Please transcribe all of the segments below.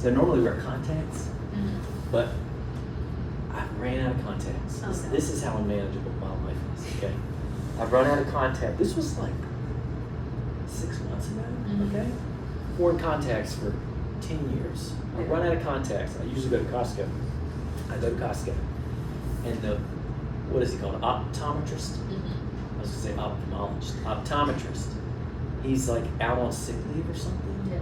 So I normally wear contacts, but I ran out of contacts. Oh, no. This is how unmanageable my life is, okay? I've run out of contact. This was like 6 months ago, okay? Worn contacts for 10 years. I run out of contacts. I usually go to Costco. I go to Costco. And the, what is he called? Optometrist? I was going to say ophthalmologist. Optometrist. He's like out on sick leave or something. Yeah.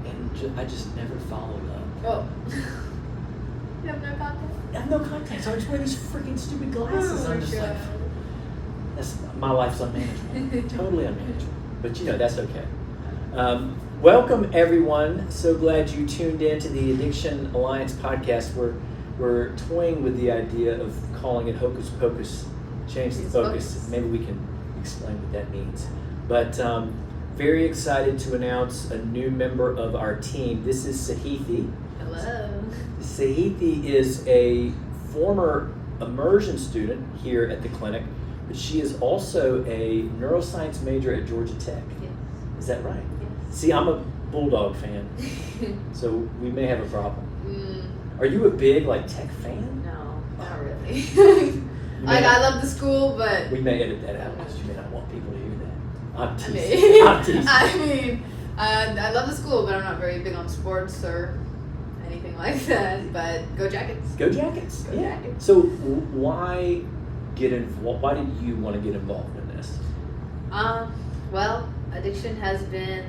And I just never followed up. Oh. You have no contact? I have no contacts. I just wear these freaking stupid glasses. Oh I'm my just God. like, my life's unmanageable. Totally unmanageable. But you know, that's okay. Welcome everyone. So glad you tuned in to the Addiction Alliance podcast. We're toying with the idea of calling it Hocus Pocus, change the focus. Maybe we can explain what that means. But very excited to announce a new member of our team. This is Sahithi. Hello. Sahithi is a former immersion student here at the clinic, but she is also a neuroscience major at Georgia Tech. Yes. Is that right? Yes. See, I'm a Bulldog fan, so we may have a problem. Mm, Are you a big tech fan? no, not really. You may I not- love the school, but We may edit that out because you may not want people to hear that. I'm I teasing. mean, I'm teasing. I love the school, but I'm not very big on sports or anything like that. But go Jackets. Go Jackets. Go Yeah. Jackets. So why get involved? Why did you want to get involved in this? Well, addiction has been,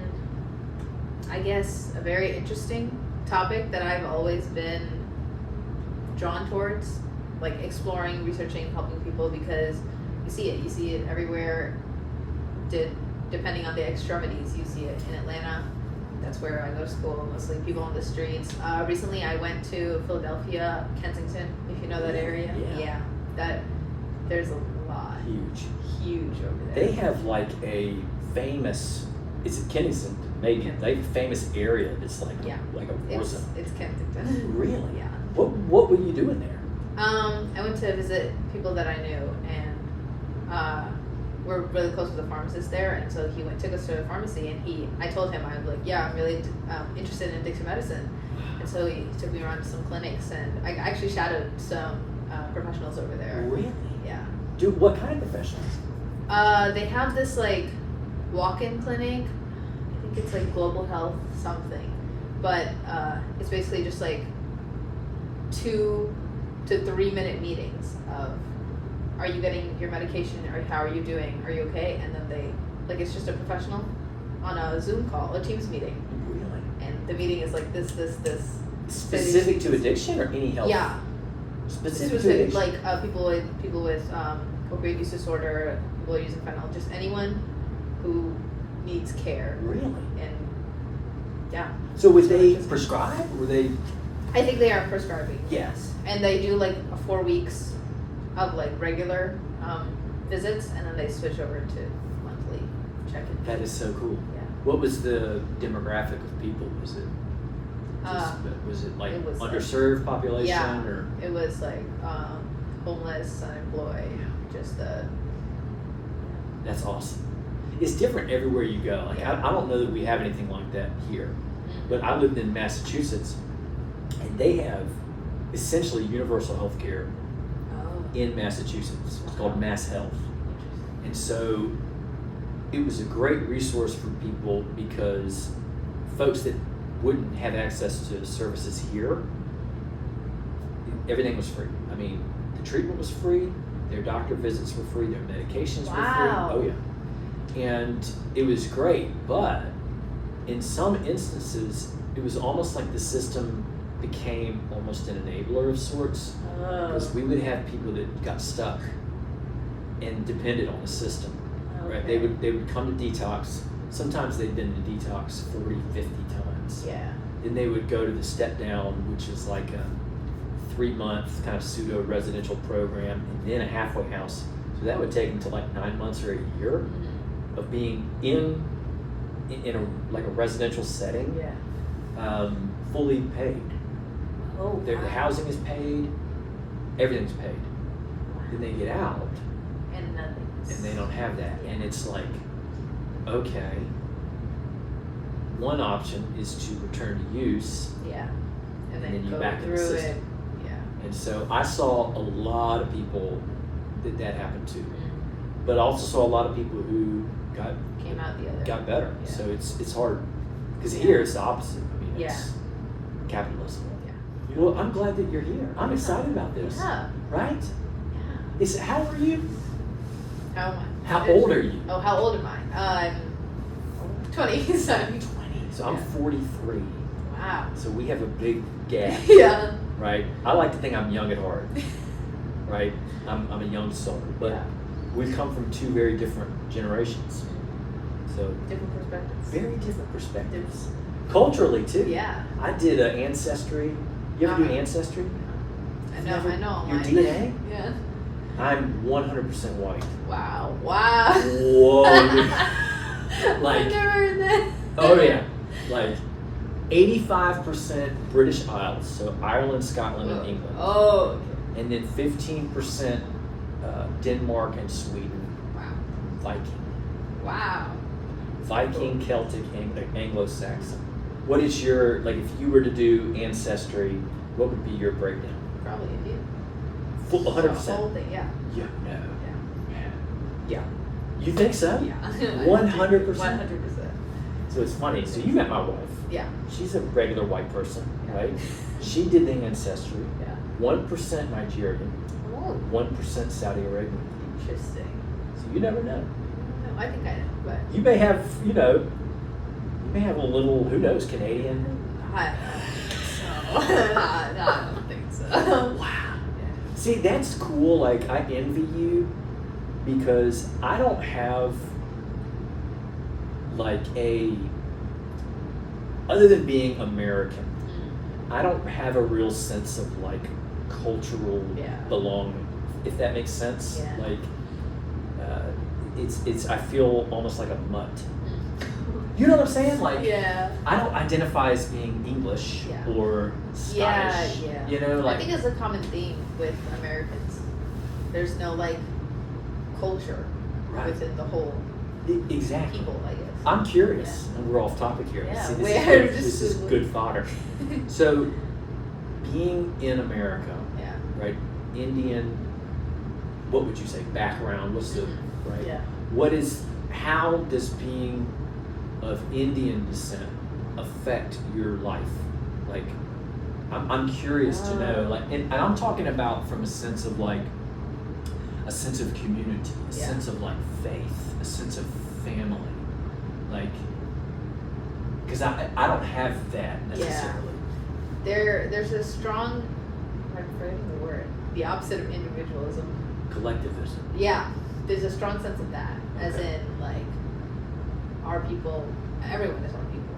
I guess, a very interesting topic that I've always been drawn towards, like exploring, researching, helping people, because you see it everywhere. Depending on the extremities, you see it in Atlanta. That's where I go to school, mostly people on the streets. Recently I went to Philadelphia, Kensington, if you know that area. Yeah. That there's a lot. Huge over there. They have a famous, is it Kensington? Maybe. They have a famous area that's like Yeah. a war zone. It's Kensington. Really? Yeah. What were you doing there? I went to visit people that I knew, and we're really close with the pharmacist there, and so he took us to a pharmacy, and I told him, I was like, yeah, I'm really interested in addiction medicine, and so he took me around to some clinics, and I actually shadowed some professionals over there. Really? Yeah. Dude, what kind of professionals? They have this walk-in clinic. I think it's Global Health something, but it's basically just 2 to 3 minute meetings of, are you getting your medication, or how are you doing, are you okay? And then it's just a professional on a Zoom call, a Teams meeting, Really? and the meeting is this. Specific to addiction or any health? Yeah. Specific to Specific, addiction? people with opioid use disorder, people using fentanyl, just anyone who needs care. Really? And yeah, So would It's they really just- prescribe? Were they? I think they are prescribing. Yes. And they do 4 weeks of regular visits, and then they switch over to monthly check-in. That is so cool. Yeah. What was the demographic of people? Was it was it it was, underserved population yeah. or? It was homeless, unemployed, just That's awesome. It's different everywhere you go. I don't know that we have anything like that here, but I lived in Massachusetts, and they have essentially universal health care in Massachusetts. It's called Mass Health. And so it was a great resource for people because folks that wouldn't have access to services here, everything was free. I mean, the treatment was free, their doctor visits were free, their medications Wow. were free. Oh yeah. And it was great, but in some instances, it was almost like the system became almost an enabler of sorts, because we would have people that got stuck and depended on the system. Right? They would come to detox. Sometimes they'd been to detox 40, 50 times. Yeah. Then they would go to the step down, which is like a 3-month kind of pseudo residential program, and then a halfway house. So that would take them to 9 months or a year of being in a residential setting, Yeah. fully paid. Oh. The wow. housing is paid, everything's paid. Then they get out, And nothing. and they don't have that, and it's okay, one option is to return to use, Yeah. And then then you go back in the through it. system. Yeah. And so I saw a lot of people that happened to, but I also saw a lot of people who Came out the other. got better. Yeah. So it's hard because here it's the opposite. I mean, Yeah. it's capitalism. Yeah. Well, I'm glad that you're here. I'm excited about this. Yeah. Right? Yeah. How are you? How am I? How old are you? Oh, how old am I? I'm 20. So. 20. So I'm Yeah. 43. Wow. So we have a big gap, Yeah. right? I like to think I'm young at heart, right? I'm a young soul, but Yeah. we've come from two very different generations. So Different perspectives. very different perspectives. Culturally too. Yeah. I did Ancestry. You ever do Uh-huh. Ancestry? I know. I know. Your mine. DNA? Yeah. I'm 100% white. Wow. Wow. Whoa. Like- I've never heard that. Oh yeah. Like 85% British Isles, so Ireland, Scotland, and England. Oh. Okay. And then 15% Denmark and Sweden. Wow. Viking. Wow. Viking, Celtic, Anglo-Saxon. What is your, like if you were to do Ancestry, what would be your breakdown? Probably Indian. 100%. The whole thing. Yeah. Yeah, no. Yeah. Yeah. You think so? Yeah. 100%? 100%. So it's funny. So you met my wife. Yeah. She's a regular white person, Yeah. right? She did the Ancestry. Yeah. 1% Nigerian, Oh. 1% Saudi Arabian. Interesting. So you never know. No, I think I know, but You may have, you may have a little, who knows, Canadian. I don't think so. I don't think so. Wow. Yeah. See, that's cool. Like, I envy you because I don't have, like, other than being American, I don't have a real sense of, like, cultural Yeah. belonging, if that makes sense. Yeah. Like, it's I feel almost like a mutt. You know what I'm saying? Like, Yeah. I don't identify as being English Yeah. or Scottish. Yeah. You know, like, I think it's a common theme with Americans. There's no like culture Right. within the whole exactly. people, I guess. I'm curious, and we're off topic here. Yeah, See, where this is good fodder. So, being in America, Yeah. right? Indian, what would you say? Background? What's the right? Yeah. How does being of Indian descent affect your life? Like, I'm curious to know. Like, and I'm talking about from a sense of like a sense of community, a Yeah. sense of like faith, a sense of family, like. Because I don't have that necessarily. There's a strong, I'm forgetting the word, the opposite of individualism. Collectivism. Yeah, there's a strong sense of that, as Okay. in like our people, everyone is our people.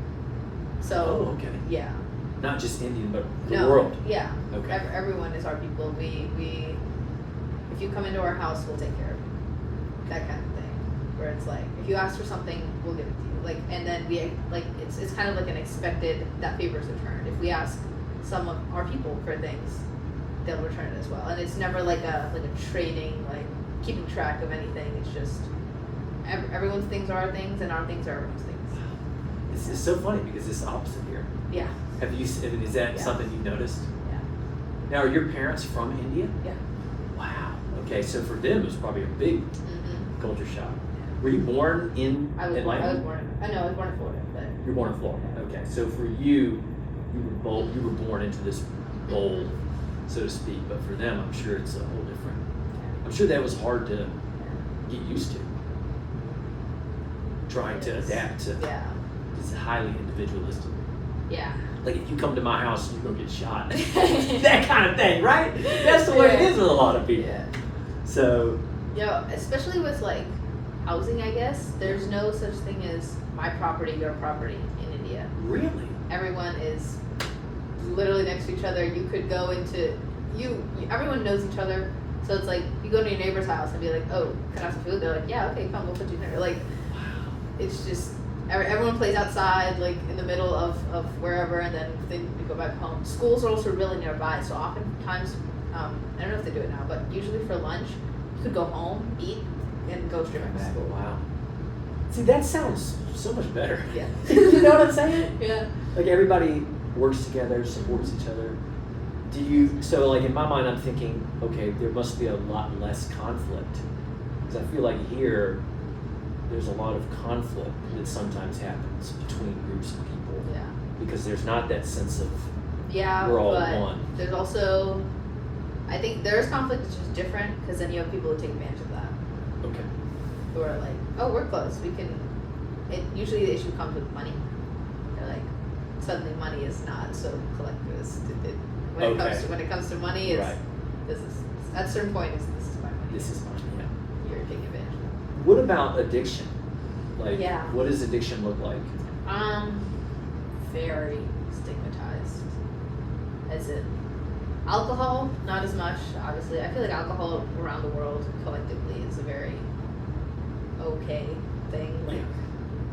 So Oh, okay. yeah, Not just Indian, but the no, world. Yeah, Okay. everyone is our people. We if you come into our house, we'll take care of you. That kind of thing, where it's like if you ask for something, we'll give it to you. Like, and then we like it's kind of like an expected that favors returned. If we ask some of our people for things, they'll return it as well. And it's never like a trading, like keeping track of anything. It's just everyone's things are our things, and our things are everyone's things. It's so funny because it's the opposite here. Yeah, Have you? Is that Yeah. something you've noticed? yeah, Now, are your parents from India? yeah. Wow. Okay, so for them, it was probably a big Mm-hmm. culture shock. Were you born in I was Atlanta? born in Florida, but You were born in Florida. Okay, so for you, you were born into this bowl, so to speak. But for them, I'm sure it's a whole different. I'm sure that was hard to get used to. Trying to adapt to yeah, this highly individualistic. yeah. Like if you come to my house, you go get shot. That kind of thing, right? That's the way it is with a lot of people. Yeah. So, Yeah, especially with like housing, I guess. There's no such thing as my property, your property in India. really? Everyone is literally next to each other. You could go into everyone knows each other. So it's like you go to your neighbor's house and be like, "Oh, can I have some food?" They're like, "Yeah, okay, come, we'll put you dinner." Like, it's just everyone plays outside, like in the middle of wherever, and then you go back home. Schools are also really nearby, so oftentimes, I don't know if they do it now, but usually for lunch, you could go home, eat, and go straight back to school. Wow. See, that sounds so much better. Yeah. You know what I'm saying? Yeah. Like everybody works together, supports each other. So like in my mind, I'm thinking, okay, there must be a lot less conflict. Because I feel like here, there's a lot of conflict that sometimes happens between groups of people. Yeah. Because there's not that sense of, Yeah, we're all but one. there's also, I think there's conflict that's just different because then you have people who take advantage of that. okay. Who are like, oh, we're close, we can, usually the issue comes with money. They're like, suddenly money is not so collectivist. When it comes to money, it's, Right. this is, at a certain point, this is my money. This is mine, yeah. You're taking advantage of it. What about addiction? Like, Yeah. what does addiction look like? Very stigmatized. As in alcohol, not as much, obviously. I feel like alcohol around the world collectively is a very okay thing, like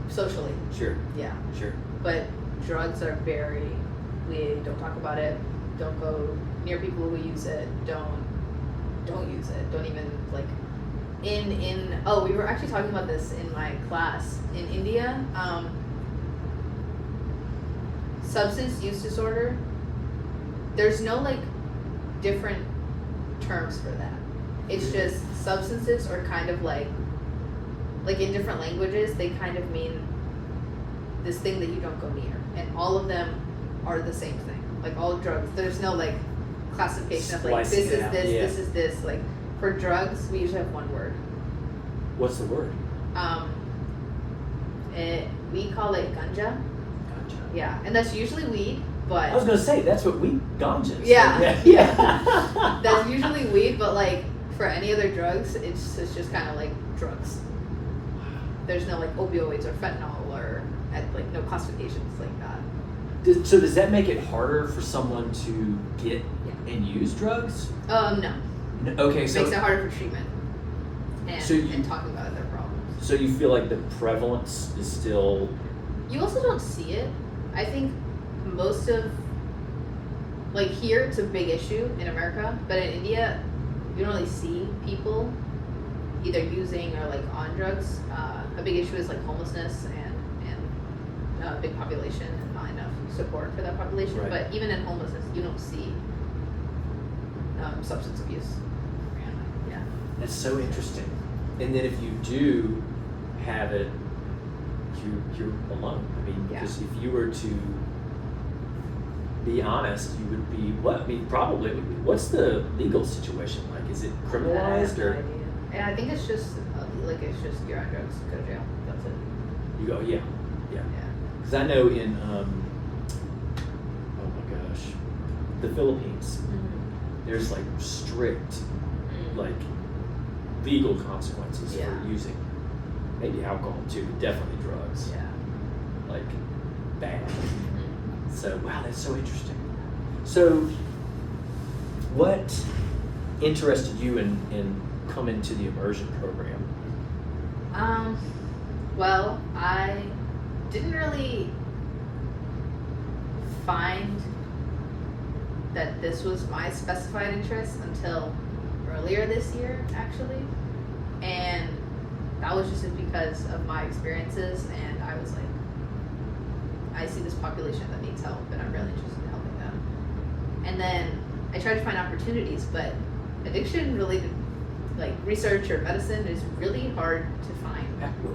socially. Sure, Yeah. sure. But drugs are very, we don't talk about it, don't go near people who use it, don't use it, don't even like we were actually talking about this in my class in India. Substance use disorder, there's no like different terms for that. It's just substances are kind of like in different languages they kind of mean this thing that you don't go near, and all of them are the same thing. Like all drugs, there's no like classification of like Splicing this it is out, this, yeah. this is this. Like for drugs, we usually have one word. What's the word? We call it ganja. Gotcha. Yeah, and that's usually weed, but I was gonna say that's what ganja is. Yeah, yeah. That's usually weed, but like for any other drugs, it's just kind of like drugs. There's no like opioids or fentanyl or like no classifications like that. So does that make it harder for someone to get and use drugs? No. Okay, It so makes it harder for treatment and and talking about their problems. So you feel like the prevalence is still You also don't see it. I think most of, like here, it's a big issue in America, but in India, you don't really see people either using or like on drugs. A big issue is like homelessness and a big population and not enough support for that population. Right. But even in homelessness, you don't see substance abuse. Yeah. That's so interesting. And then if you do have it, you're alone. I mean, Yeah. because if you were to be honest, you would be what? I mean, probably. What's the legal situation like? Is it criminalized or? Yeah, I think it's just it's just you're on drugs, go to jail. That's it. You go, yeah. Yeah. Because I know in oh my gosh, the Philippines, Mm-hmm. there's like strict like legal consequences Yeah. for using maybe alcohol too, but definitely drugs. Yeah. Like bad. Mm-hmm. So wow, that's so interesting. So what interested you in coming to the immersion program? Well, I didn't really find that this was my specified interest until earlier this year, actually. And that was just because of my experiences, and I was like, I see this population that needs help, and I'm really interested in helping them. And then I tried to find opportunities, but addiction related like research or medicine is really hard to find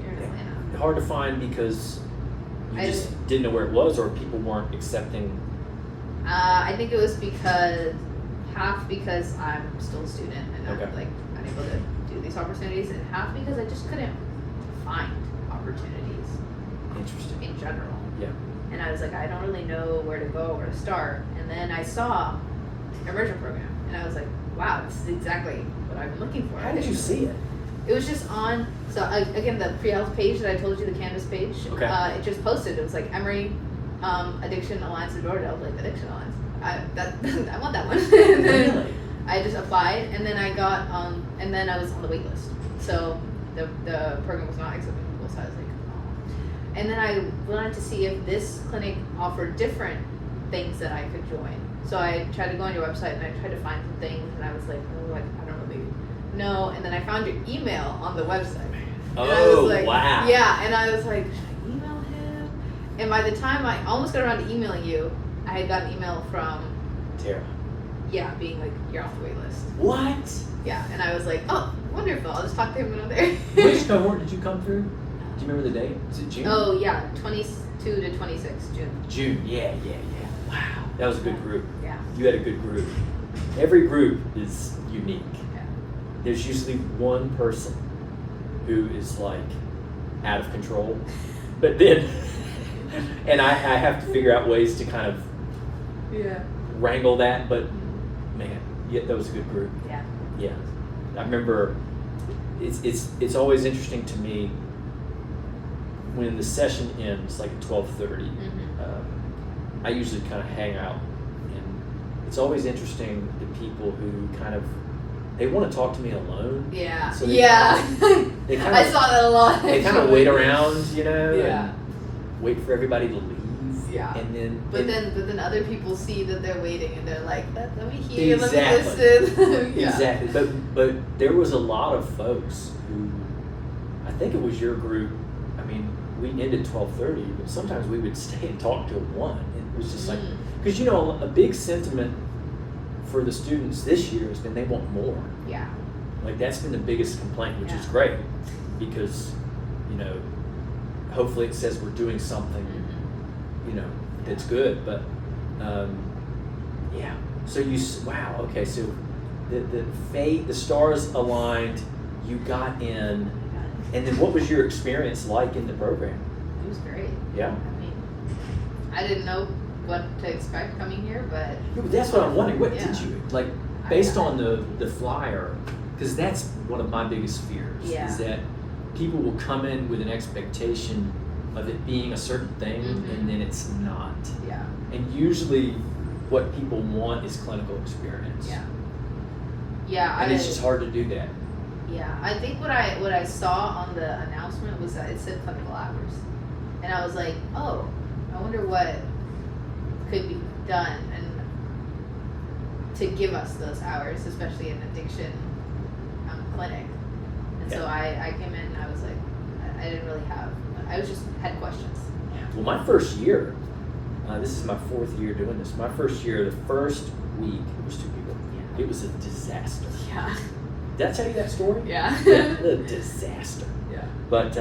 here in Atlanta. Hard to find because you I just didn't know where it was, or people weren't accepting. I think it was because I'm still a student and Okay. I'm like unable to do these opportunities, and half because I just couldn't find opportunities Interesting. in general. Yeah. And I was like, I don't really know where to go, where to start. And then I saw immersion program, and I was like, wow, this is exactly what I've been looking for. How did you see it? It was just on, so again, the pre-health page that I told you, the Canvas page, Okay. it just posted. It was like Emory Addiction Alliance of Georgia. I was like, Addiction Alliance? I want that one. And then Really? I just applied, and then I got, and then I was on the wait list. So the program was not accepting people, so I was like, oh. And then I wanted to see if this clinic offered different things that I could join. So I tried to go on your website, and I tried to find some things, and I was like, oh, I don't really know. And then I found your email on the website. And I was Oh, like, wow. Yeah, and I was like, should I email him? And by the time I almost got around to emailing you, I had got an email from, Tara. being like, you're off the wait list. What? Yeah, and I was like, oh, wonderful. I'll just talk to him when I'm there. Which cohort did you come through? Do you remember the date? Was it June? Oh, yeah, 22 to 26, June. June. Yeah. Wow. That was a good group. Yeah. You had a good group. Every group is unique. Yeah. There's usually one person who is like out of control, but then, and I have to figure out ways to kind of Yeah. wrangle that, but man, yeah, that was a good group. Yeah. Yeah, I remember. It's always interesting to me when the session ends, like at 12:30. I usually kind of hang out, and it's always interesting the people who kind of they want to talk to me alone. Yeah. So they they kind I of saw that a lot. they kind of wait around, you know, Yeah. and wait for everybody to leave. Yeah. And then But then other people see that they're waiting and they're like, let me hear, Exactly. let me listen. Yeah. Exactly. But there was a lot of folks who, I think it was your group. I mean, we ended 12:30, but sometimes we would stay and talk till 1. It was just like, because you know, a big sentiment for the students this year has been they want more. Yeah. Like that's been the biggest complaint, which is Yeah. great, because you know, hopefully it says we're doing something, you know, that's good. But yeah. So wow. Okay. So the stars aligned. You got in, and then what was your experience like in the program? It was great. Yeah. I mean, I didn't know what to expect coming here, but Yeah, but that's what I'm wondering. What Yeah. did you like based on the flyer? Because that's one of my biggest fears. Yeah. Is that people will come in with an expectation of it being a certain thing, and then it's not. yeah. And usually, what people want is clinical experience. Yeah. Yeah. And it's just hard to do that. Yeah, I think what I saw on the announcement was that it said clinical hours, and I was like, oh, I wonder what could be done and to give us those hours, especially in addiction clinic. And so I came in and I was like, I didn't really have, I was just had questions. Well, my first year, this is my 4th year doing this. My first year, the first week, it was 2 people. Yeah. It was a disaster. Yeah. Did I tell you that story? Yeah. A disaster. Yeah. But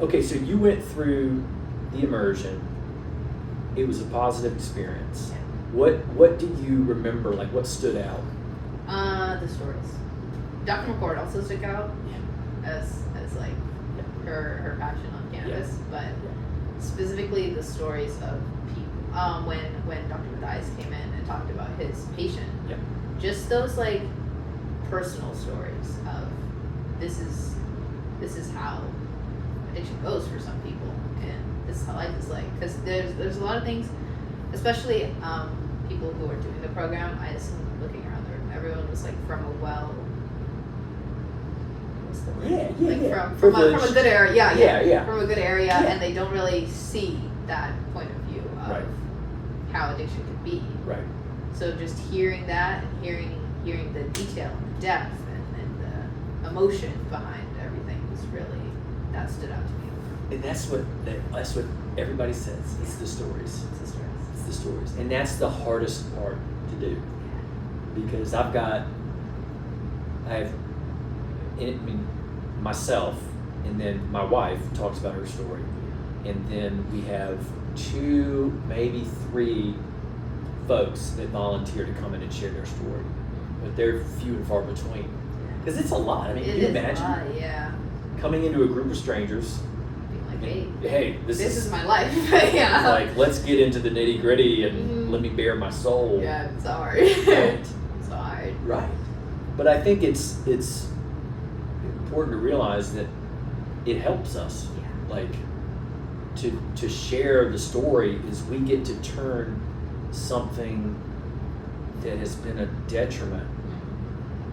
okay, so you went through the immersion. It was a positive experience. Yeah. What do you remember? Like, what stood out? The stories. Dr. McCord also stuck out as like her passion on cannabis, but specifically the stories of people. When Dr. Mathias came in and talked about his patient, just those like personal stories of this is how addiction goes for some people, and this is how life is like. Because there's a lot of things, especially people who are doing the program. I just looking around the room, everyone was like from a what's the word? From a good area, from a good area, and they don't really see that point of view of how addiction can be. Right. So just hearing that and hearing the detail and the depth and the emotion behind everything was really, that stood out to me. And that's what everybody says. It's the stories. It's the stories. It's the stories, and that's the hardest part to do, because I have, myself, and then my wife talks about her story, and then we have 2, maybe 3 folks that volunteer to come in and share their story, but they're few and far between. Because it's a lot. I mean, can you imagine a lot, coming into a group of strangers? Being like, hey, this is my life. Like, let's get into the nitty gritty and let me bare my soul. Yeah, it's hard. Right. It's hard. Right. But I think it's important to realize that it helps us. Yeah. Like, to share the story is we get to turn something that has been a detriment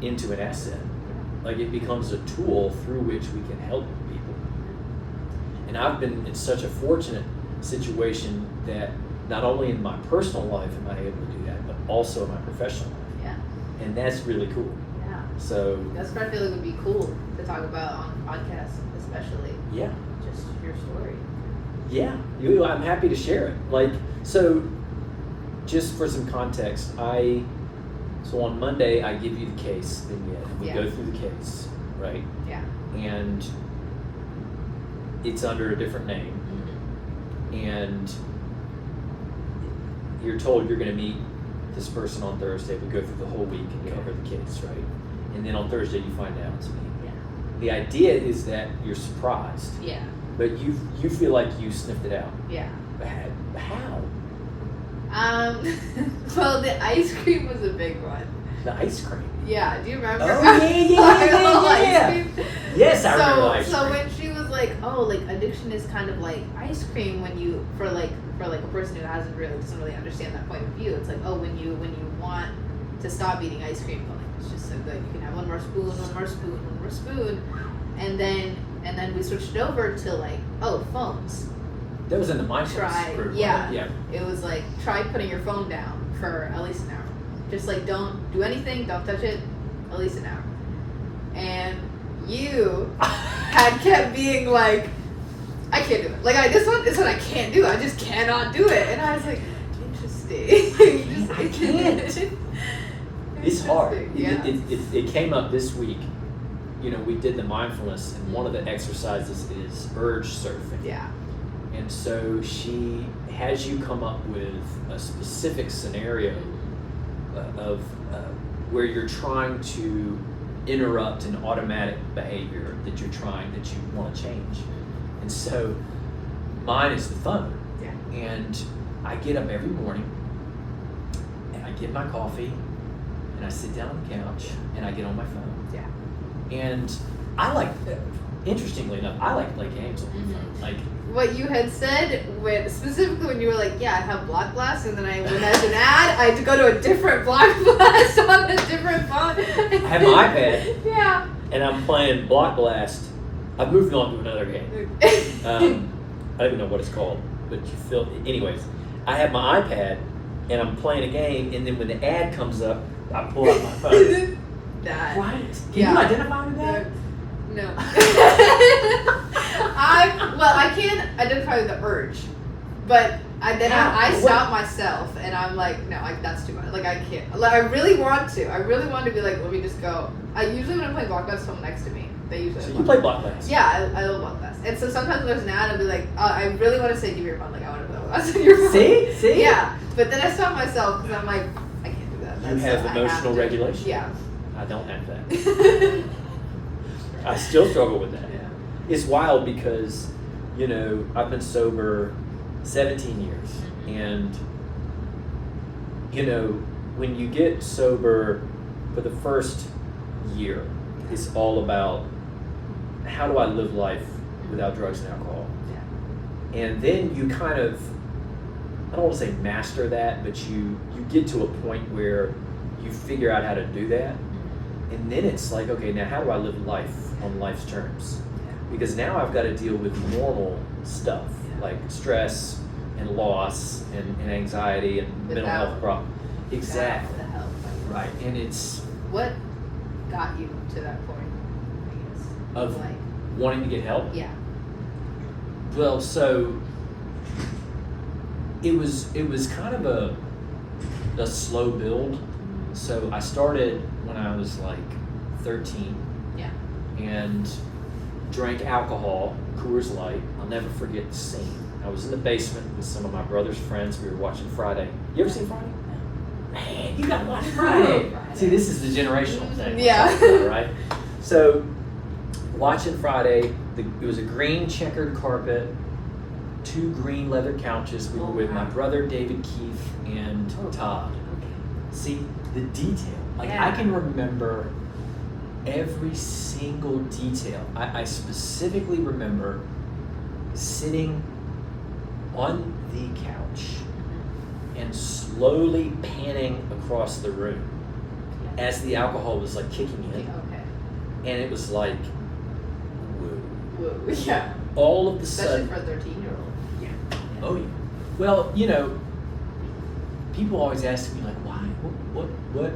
into an asset. Like, it becomes a tool through which we can help people. And I've been in such a fortunate situation that not only in my personal life am I able to do that, but also in my professional life. Yeah. And that's really cool. Yeah. So That's what I feel like would be cool to talk about on podcasts, especially. yeah. Just your story. Yeah, I'm happy to share it. Like, so just for some context, so on Monday I give you the case vignette, and we Yeah. go through the case, right? Yeah. And it's under a different name, and you're told you're going to meet this person on Thursday. We go through the whole week and cover the case, right? And then on Thursday you find out it's me. Yeah. The idea is that you're surprised, Yeah. but you feel like you sniffed it out. Yeah. But how? Well, the ice cream was a big one. The ice cream. Yeah, do you remember? Oh, yeah. Ice cream? Yes, I remember the ice So cream. when she was like, "Oh, like addiction is kind of like ice cream," when you for like a person who doesn't really understand that point of view, it's like, oh, when you want to stop eating ice cream, but like it's just so good, you can have one more spoon, and then we switched it over to like, oh, phones. That was in the mindfulness group, right? Yeah. It was like, try putting your phone down for at least an hour. Just like, don't do anything, don't touch it, at least an hour. And you had kept being like, I can't do it. Like, this one I can't do. I just cannot do it. And I was like, interesting. I can't. It's hard. Yeah. It came up this week. You know, we did the mindfulness, and one of the exercises is urge surfing. Yeah. And so she has you come up with a specific scenario of where you're trying to interrupt an automatic behavior that you want to change. And so mine is the phone. Yeah. And I get up every morning and I get my coffee and I sit down on the couch and I get on my phone. Yeah. And interestingly enough, I like to play games on my phone. Like, what you had said specifically when you were like, yeah, I have Block Blast, and then when as an ad, I had to go to a different Block Blast on a different phone. I have my iPad. Yeah. And I'm playing Block Blast. I've moved on to another game. I don't even know what it's called, but anyways, I have my iPad and I'm playing a game, and then when the ad comes up, I pull out my phone. That. Right? Can you identify with that? No. I can identify with the urge, but I stop myself and I'm like, no, that's too much. Like, I can't. Like, I really want to be like, let me just go. I usually when I'm playing Block Blast, someone next to me. They usually. So you play Block Blast? Yeah, I love Block Blast. And so sometimes when there's an ad, I'll be like, I really want to say, give me your phone. Like, I want to play Block Blast on your phone. See? Yeah, but then I stop myself because I'm like, I can't do that. You have emotional regulation? Yeah. I don't have that. I still struggle with that. Yeah. It's wild because, I've been sober 17 years. And, when you get sober for the first year, it's all about how do I live life without drugs and alcohol? Yeah. And then you kind of, I don't want to say master that, but you get to a point where you figure out how to do that. And then it's like, okay, now how do I live life on life's terms? Because now I've got to deal with normal stuff like stress and loss and anxiety and mental health problems. Exactly. The health. Right. And it's What got you to that point, I guess? of wanting to get help. Yeah. Well, so it was kind of a slow build. So I started when I was like 13. Yeah. And drank alcohol, Coors Light. I'll never forget the scene. I was in the basement with some of my brother's friends. We were watching Friday. You ever seen Friday? Man, you gotta watch Friday. See, this is the generational thing. Yeah. Right? So, watching Friday, it was a green checkered carpet, 2 green leather couches. We were with my brother David Keith and Todd. Okay. See, the detail. Like, Yeah. I can remember every single detail. I specifically remember sitting on the couch and slowly panning across the room as the alcohol was like kicking in. Okay. And it was like, whoa. Whoa. Yeah. All of the Especially sudden. for a 13-year-old. Yeah. Oh, yeah. Well, people always ask me, like, why? What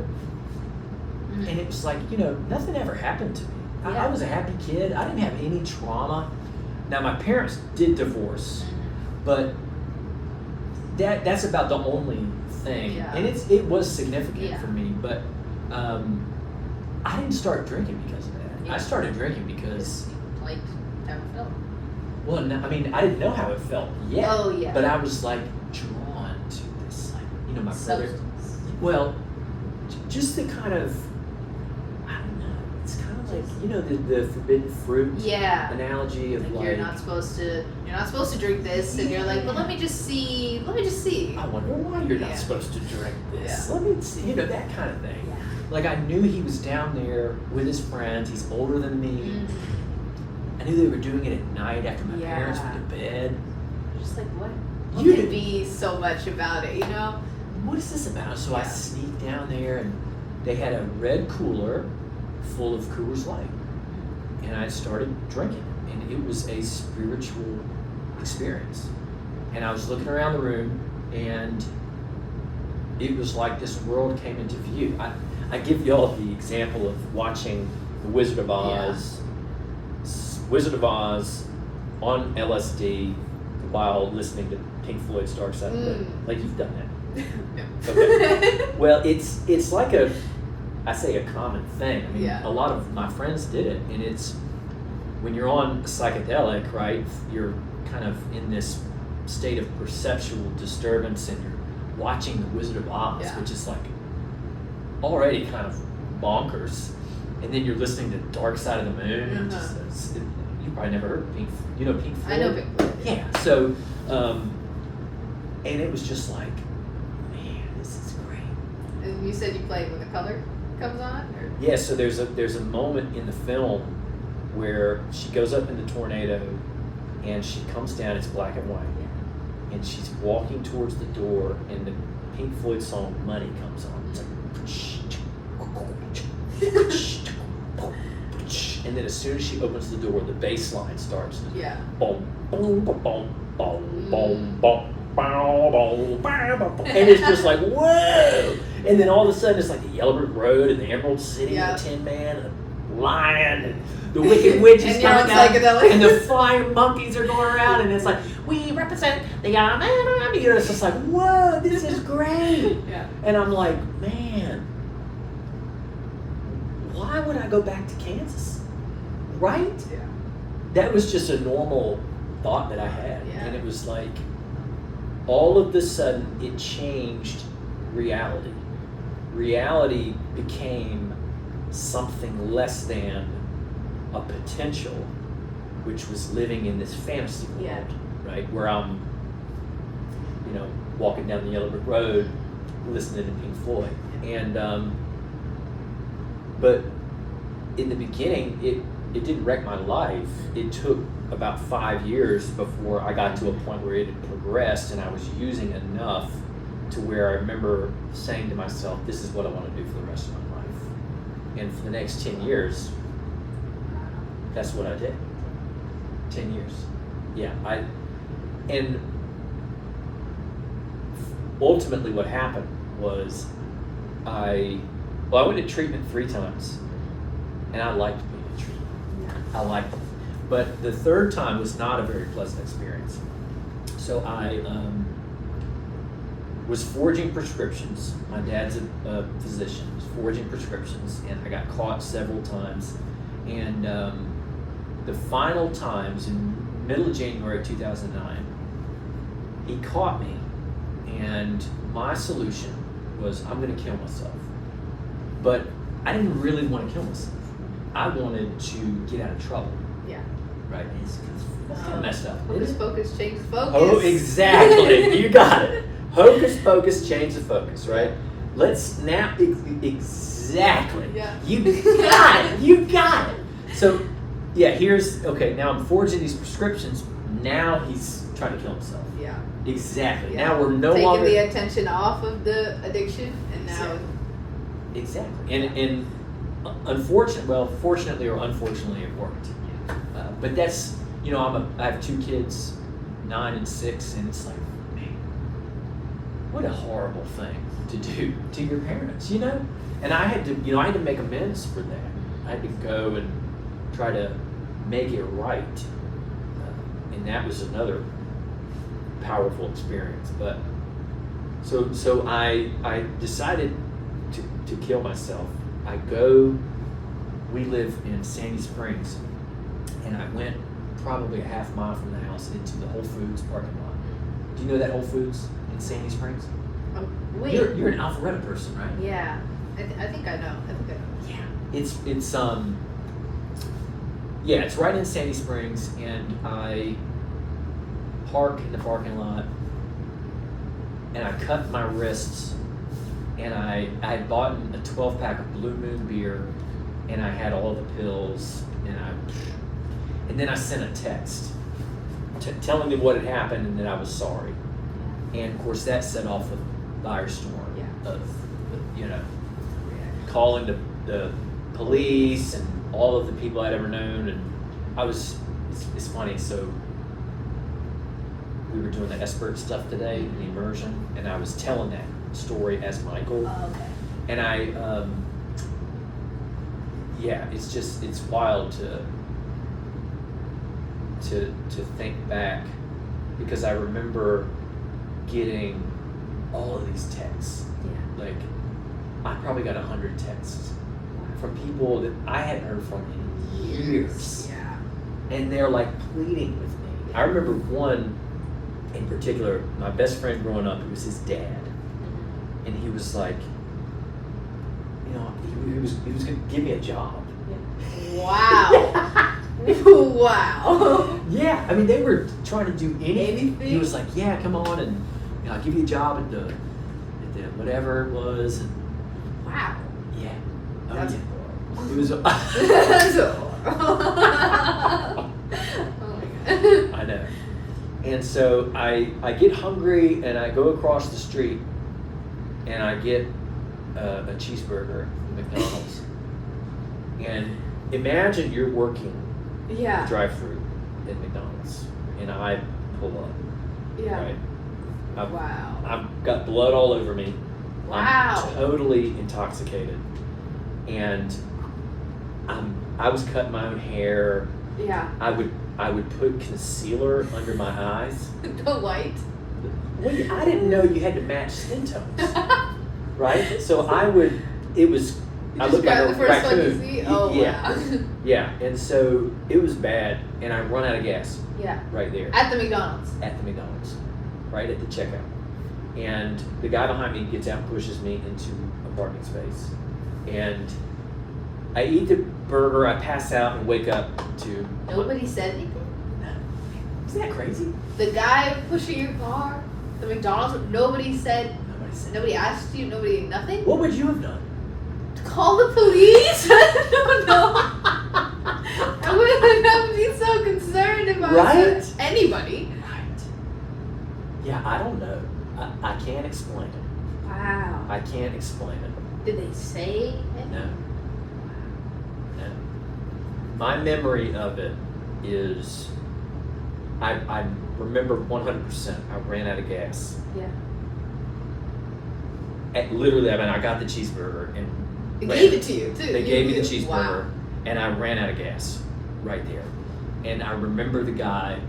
Mhm. And it was like, nothing ever happened to me. I Yeah. was a happy kid. I didn't have any trauma. Now, my parents did divorce, but that's about the only thing. Yeah. And it was significant Yeah. for me, but I didn't start drinking because of that. Yeah. I started drinking because, Like, how it felt. well, no, I mean, I didn't know how it felt yet. Oh, yeah. But I was like drawn to this, like, my brother. Substance. Well, just the kind of, I don't know, it's kind of like, the forbidden fruit Yeah. analogy of Like you're not supposed to drink this, and you're like, well, let me just see. I wonder why you're not Yeah. supposed to drink this. Yeah. Let me see, that kind of thing. Yeah. Like, I knew he was down there with his friends. He's older than me. Mhm. I knew they were doing it at night after my Yeah. parents went to bed. You're just like, what? What You could did- be so much about it, What is this about? So I Yeah. sneaked down there, and they had a red cooler full of Coors Light. And I started drinking, and it was a spiritual experience. And I was looking around the room, and it was like this world came into view. I give y'all the example of watching The Wizard of Oz, on LSD while listening to Pink Floyd's Dark Side of the Moon. Like, you've done that. Okay. Well, it's like a common thing. I mean, Yeah. a lot of my friends did it, and it's when you're on psychedelic, right? You're kind of in this state of perceptual disturbance, and you're watching The Wizard of Oz, Yeah. which is like already kind of bonkers, and then you're listening to Dark Side of the Moon. And just, you probably never heard of Pink Floyd. I know Pink Floyd. Yeah. So, and it was just like, man, this is great. And you said you played when the color comes on, or? Yeah. So there's a moment in the film where she goes up in the tornado, and she comes down. It's black and white, and she's walking towards the door, and the Pink Floyd song "Money" comes on. It's like, and then as soon as she opens the door, the bass line starts. Yeah. Boom, boom, boom, boom, boom, boom, boom. And it's just like, whoa! And then all of a sudden, it's like the Yellow Brick Road and the Emerald City, Yeah. and the Tin Man, and the Lion, and the Wicked Witch is And you're coming on out, psychedelic. and the flying monkeys are going around, and it's like, we represent the young man. It's just like, whoa, this is great. Yeah. And I'm like, man, why would I go back to Kansas? Right? Yeah. That was just a normal thought that I had. Yeah. And it was like, all of a sudden, it changed reality. Reality became something less than a potential, which was living in this fantasy world, Yeah. right? Where I'm, walking down the Yellow Brick Road, listening to Pink Floyd. And, but in the beginning, it didn't wreck my life. It took about 5 years before I got to a point where it had progressed, and I was using enough to where I remember saying to myself, this is what I want to do for the rest of my life. And for the next 10 years, that's what I did. 10 years. Yeah. And ultimately what happened was I went to treatment 3 times, and I liked being in treatment. I liked it. But the third time was not a very pleasant experience. So I was forging prescriptions. My dad's a physician. He was forging prescriptions, and I got caught several times. And the final times, in middle of January 2009, he caught me, and my solution was, I'm going to kill myself. But I didn't really want to kill myself. I wanted to get out of trouble. Yeah. Right? That's kind of messed up. Hocus pocus, change the focus. Oh, exactly. You got it. Hocus pocus, change the focus, right? Let's now, exactly. Yeah. You got it. You got it. So, yeah, now I'm forging these prescriptions. Now he's trying to kill himself. Yeah. Exactly. Yeah. Now we're no taking longer. the attention off of the addiction, and now. Exactly. And fortunately or unfortunately, it worked. But that's, I have 2 kids, 9 and 6, and it's like, man, what a horrible thing to do to your parents, you know? And I had to make amends for that. I had to go and try to make it right. And that was another powerful experience. But so I decided to kill myself. We live in Sandy Springs, and I went probably a half mile from the house into the Whole Foods parking lot. Do you know that Whole Foods in Sandy Springs? Wait. You're an Alpharetta person, right? Yeah. I think I know. Yeah. It's right in Sandy Springs, and I park in the parking lot, and I cut my wrists, and I had bought a 12-pack of Blue Moon beer, and I had all the pills, and then I sent a text telling them what had happened and that I was sorry. And of course that set off a firestorm of, calling the police and all of the people I'd ever known. And it's funny, so we were doing the Espert stuff today, the immersion, and I was telling that story as Michael. Oh, okay. And it's wild to think back, because I remember getting all of these texts. Yeah. Like, I probably got 100 texts from people that I hadn't heard from in years. Yeah. And they're like pleading with me. I remember one in particular, my best friend growing up, it was his dad. And he was like, he was gonna give me a job. Wow. Wow. Yeah, I mean, they were trying to do anything. He Anything? was like, yeah, come on, and I'll give you a job at the whatever it was. And Wow. yeah. Oh, That's yeah. horrible. It was. That's horrible. Oh my god. I know. And so I get hungry, and I go across the street, and I get a cheeseburger from McDonald's. And imagine you're working Yeah. drive-through at McDonald's, and I pull up. Yeah. Right. Wow. I've got blood all over me. Wow. I'm totally intoxicated, and I was cutting my own hair. Yeah. I would put concealer under my eyes. The light. Well, I didn't know you had to match skin tones, right? So I looked like a the first one you raccoon. see? Oh, yeah, wow. yeah. And so it was bad, and I run out of gas Yeah. right there At the McDonald's. at the McDonald's, right at the checkout. And the guy behind me gets out and pushes me into a parking space. And I eat the burger, I pass out and wake up to... Nobody said anything? Isn't that crazy? The guy pushing your car? The McDonald's? Nobody said... Nobody said. Nobody asked you? Nothing? What would you have done? Call the police? I don't know. I wouldn't be so concerned about Right? anybody. Right. Yeah, I don't know. I can't explain it. Wow. I can't explain it. Did they say anything? No. No. My memory of it is, I remember 100%, I ran out of gas. Yeah. Literally, I got the cheeseburger and They ran. gave it to you, too. They gave me the cheeseburger, Wow. and I ran out of gas right there. And I remember the guy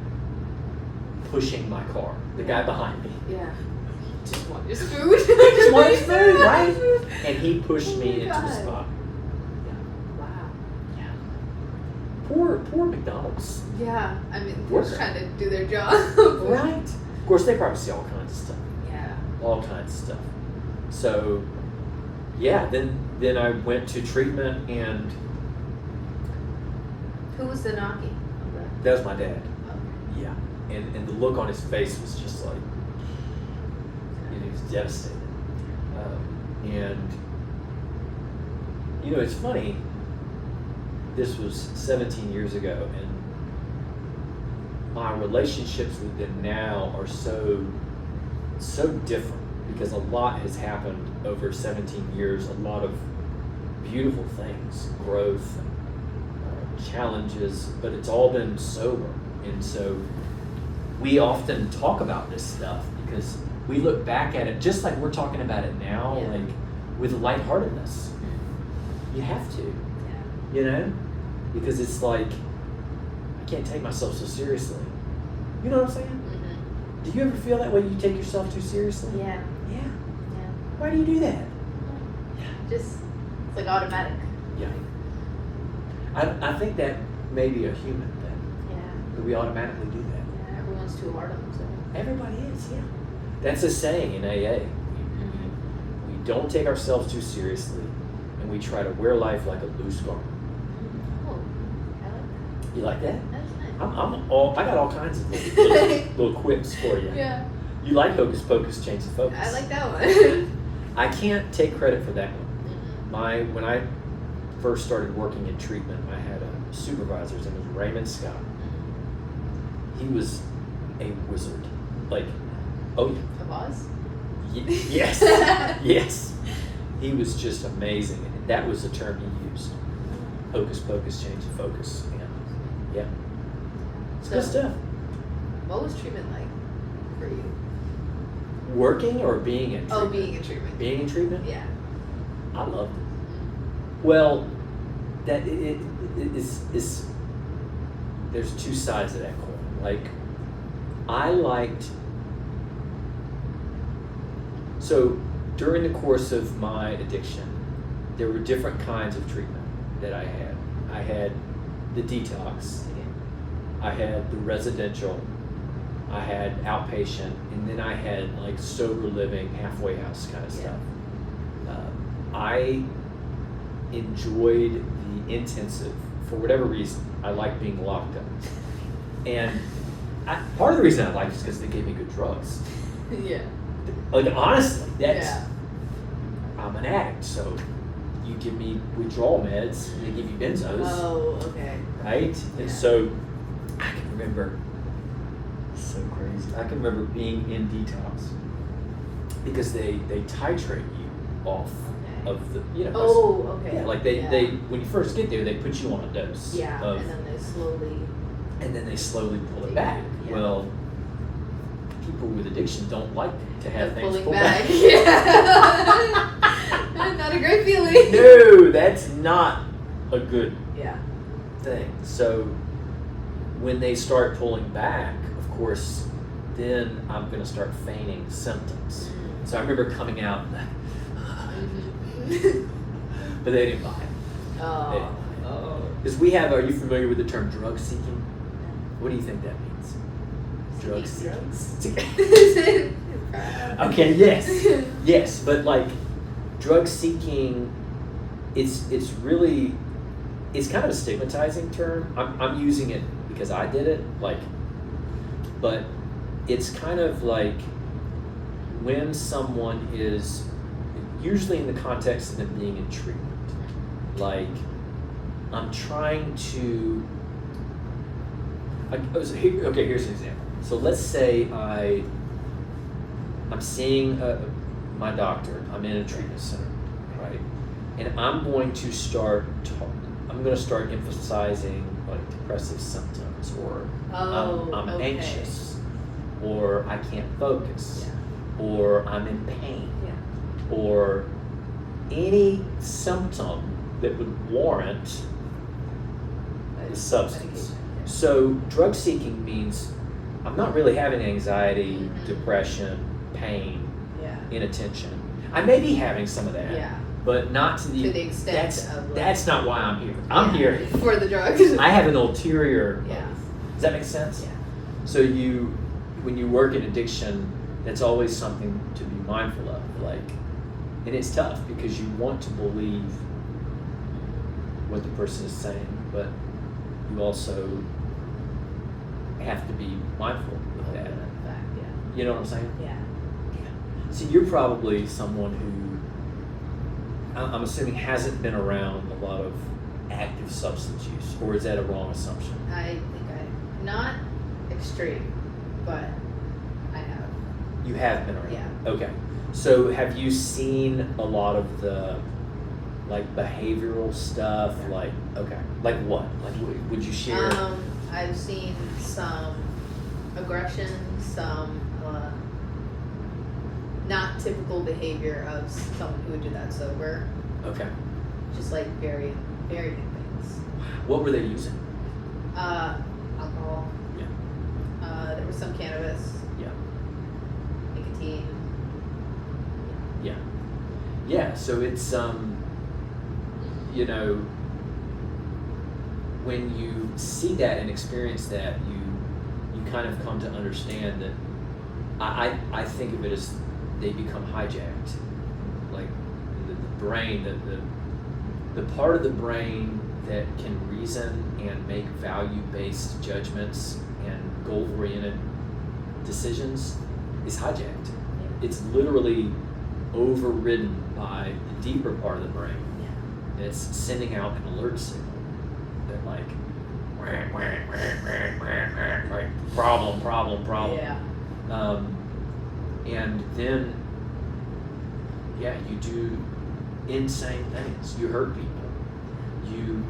pushing my car, the guy behind me. Yeah. Just want his food. Just want his food, right? And he pushed Oh me my into the God. spot. Wow. Yeah. Poor McDonald's. Yeah. I mean, they're Worker. trying to do their job. Right. Of course, they probably see all kinds of stuff. Yeah. All kinds of stuff. So, yeah, then I went to treatment, and Who was the knocking? that was my dad. Okay. Yeah. And the look on his face was just like, he was devastated. And, it's funny, this was 17 years ago, and my relationships with them now are so different, because a lot has happened over 17 years, a lot of beautiful things, growth, and challenges, but it's all been sober. And so we often talk about this stuff because we look back at it just like we're talking about it now, Yeah. like with lightheartedness. You have to, Yeah. you know, because it's like I can't take myself so seriously. You know what I'm saying? Mm-hmm. Do you ever feel that way? You take yourself too seriously? Yeah. Yeah. Yeah. Why do you do that? Just it's like automatic. Yeah. I think that may be a human thing. Yeah. That we automatically do that. Yeah. Everyone's too hard on themselves. Everybody is, yeah. That's a saying in AA. Mm-hmm. We don't take ourselves too seriously, and we try to wear life like a loose garment. Oh, I like that. You like that? That's nice. I got all kinds of little quips for you. Yeah. You like Hocus Pocus, Change the Focus. I like that one. I can't take credit for that one. Mm-hmm. When I first started working in treatment, I had a supervisor. His name was Raymond Scott. He was a wizard. Like, oh yeah. Of Oz? Yes. Yes. He was just amazing. And that was the term he used. Hocus Pocus, Change the Focus. And yeah. It's good So- stuff. What was treatment like for you? Working or being in treatment? Oh, being in treatment. Being in treatment? Yeah. I loved it. Well, that it is there's two sides of that coin. Like, I liked, so during the course of my addiction, there were different kinds of treatment that I had. I had the detox, I had the residential, I had outpatient, and then I had like sober living, halfway house kind of Yeah. stuff. I enjoyed the intensive for whatever reason. I like being locked up, and part of the reason I liked it is because they gave me good drugs. Yeah. Like, honestly, that's Yeah. I'm an addict, so you give me withdrawal meds, and they give you benzos, Oh, okay. right? Yeah. And so I can remember, it's so crazy. I can remember being in detox because they titrate you off Okay. of the, you know. Oh, okay. Yeah, like they Yeah. when you first get there, they put you on a dose. Yeah, Of, and then they slowly pull it Take back. it, yeah. Well, people with addiction don't like to have the things pulling pulled back. back. Yeah. Not a great feeling. No, that's not a good Yeah. thing. So when they start pulling back, of course, then I'm going to start feigning symptoms. So I remember coming out, Mhm. but they didn't buy it. Oh. Oh. Because are you familiar with the term drug seeking? What do you think that means? Drug seeking. Okay, yes. Yes, but like drug seeking, it's really, it's kind of a stigmatizing term. I'm using it because I did it, like, but it's kind of like when someone is, usually in the context of them being in treatment, like, I'm trying to, okay, here's an example. So let's say I'm seeing my doctor, I'm in a treatment center, right? And I'm going to start emphasizing like depressive symptoms, or I'm okay. anxious, or I can't focus, Yeah. or I'm in pain, Yeah. or any symptom that would warrant the substance. Medication, So drug seeking means I'm not really having anxiety, Mhm. depression, pain, Yeah. inattention. I may be having some of that, Yeah. but not to the, To the extent that's, of, like- that's not why I'm here. I'm Yeah. here. For the drugs. I have an ulterior motive. Yeah. Does that make sense? Yeah. So when you work in addiction, that's always something to be mindful of. Like, and it's tough because you want to believe what the person is saying, but you also have to be mindful of that. Fact, yeah. You know what I'm saying? Yeah. See, you're probably someone who, I'm assuming, hasn't been around a lot of active substance use, or is that a wrong assumption? I think not extreme, but I have. You have been around. Yeah. Okay. So have you seen a lot of the like behavioral stuff? Yeah. Like, okay, like what? Like, would you share? I've seen some aggression, some not typical behavior of someone who would do that sober. Okay. Just like very varying things. What were they using? Alcohol. Yeah. There was some cannabis. Yeah. Nicotine. Yeah. Yeah. So it's you know, when you see that and experience that, you kind of come to understand that. I think of it as they become hijacked, like the brain, the part of the brain that can reason and make value-based judgments and goal-oriented decisions is hijacked. It's literally overridden by the deeper part of the brain. Yeah. It's sending out an alert signal that like, like problem. Yeah. And then, yeah, you do insane things. You hurt people. You